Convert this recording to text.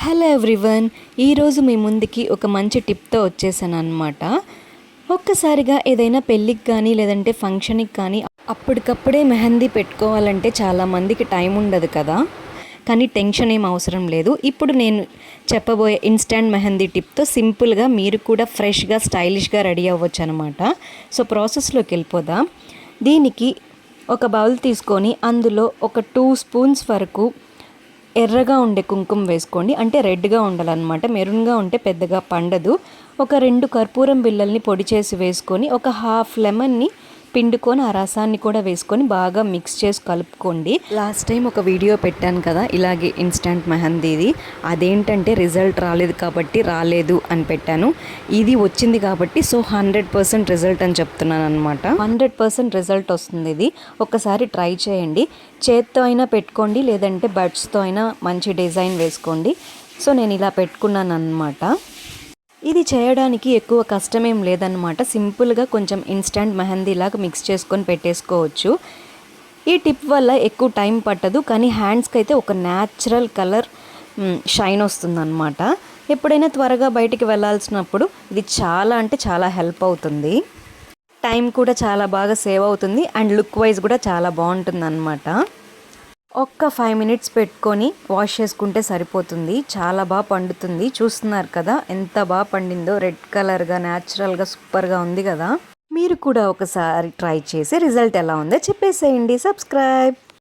Hello everyone, ఈరోజు మీ ముందుకి ఒక మంచి టిప్తో వచ్చేసాను అనమాట. ఒక్కసారిగా ఏదైనా పెళ్ళికి కానీ లేదంటే ఫంక్షన్కి కానీ అప్పటికప్పుడే మెహందీ పెట్టుకోవాలంటే చాలామందికి టైం ఉండదు కదా. కానీ టెన్షన్ ఏం అవసరం లేదు. ఇప్పుడు నేను చెప్పబోయే ఇన్స్టాంట్ మెహందీ టిప్తో సింపుల్గా మీరు కూడా ఫ్రెష్గా స్టైలిష్గా రెడీ అవ్వచ్చు అనమాట. సో ప్రాసెస్లోకి వెళ్ళిపోదాం. దీనికి ఒక బౌల్ తీసుకొని అందులో ఒక 2 స్పూన్స్ వరకు ఎర్రగా ఉండే కుంకుమ వేసుకోండి. అంటే రెడ్గా ఉండాలన్నమాట. మెరూన్గా ఉంటే పెద్దగా పండదు. ఒక 2 కర్పూరం బిళ్ళల్ని పొడి చేసి వేసుకొని ఒక హాఫ్ లెమన్ని పిండుకొని ఆ రసాన్ని కూడా వేసుకొని బాగా మిక్స్ చేసి కలుపుకోండి. లాస్ట్ టైం ఒక వీడియో పెట్టాను కదా ఇలాగే ఇన్స్టంట్ మెహందీది. అదేంటంటే రిజల్ట్ రాలేదు అని పెట్టాను. ఇది వచ్చింది కాబట్టి సో 100% రిజల్ట్ అని చెప్తున్నాను అనమాట. 100% రిజల్ట్ వస్తుంది. ఇది ఒకసారి ట్రై చేయండి. చేత్తో అయినా పెట్టుకోండి, లేదంటే బడ్స్తో అయినా మంచి డిజైన్ వేసుకోండి. సో నేను ఇలా పెట్టుకున్నాను అనమాట. ఇది చేయడానికి ఎక్కువ కష్టమేం లేదన్నమాట. సింపుల్గా కొంచెం ఇన్స్టంట్ మెహందీలాగా మిక్స్ చేసుకొని పెట్టేసుకోవచ్చు. ఈ టిప్ వల్ల ఎక్కువ టైం పట్టదు, కానీ హ్యాండ్స్కి అయితే ఒక న్యాచురల్ కలర్ షైన్ వస్తుందన్నమాట. ఎప్పుడైనా త్వరగా బయటికి వెళ్ళాల్సినప్పుడు ఇది చాలా అంటే చాలా హెల్ప్ అవుతుంది. టైం కూడా చాలా బాగా సేవ్ అవుతుంది అండ్ లుక్ వైజ్ కూడా చాలా బాగుంటుంది అన్నమాట. ఒక్క 5 మినిట్స్ పెట్టుకొని వాష్ చేసుకుంటే సరిపోతుంది. చాలా బాగా పండుతుంది. చూస్తున్నారు కదా ఎంత బాగా పండిందో. రెడ్ కలర్గా న్యాచురల్గా సూపర్గా ఉంది కదా. మీరు కూడా ఒకసారి ట్రై చేసి రిజల్ట్ ఎలా ఉందో చెప్పేసేయండి. సబ్స్క్రైబ్.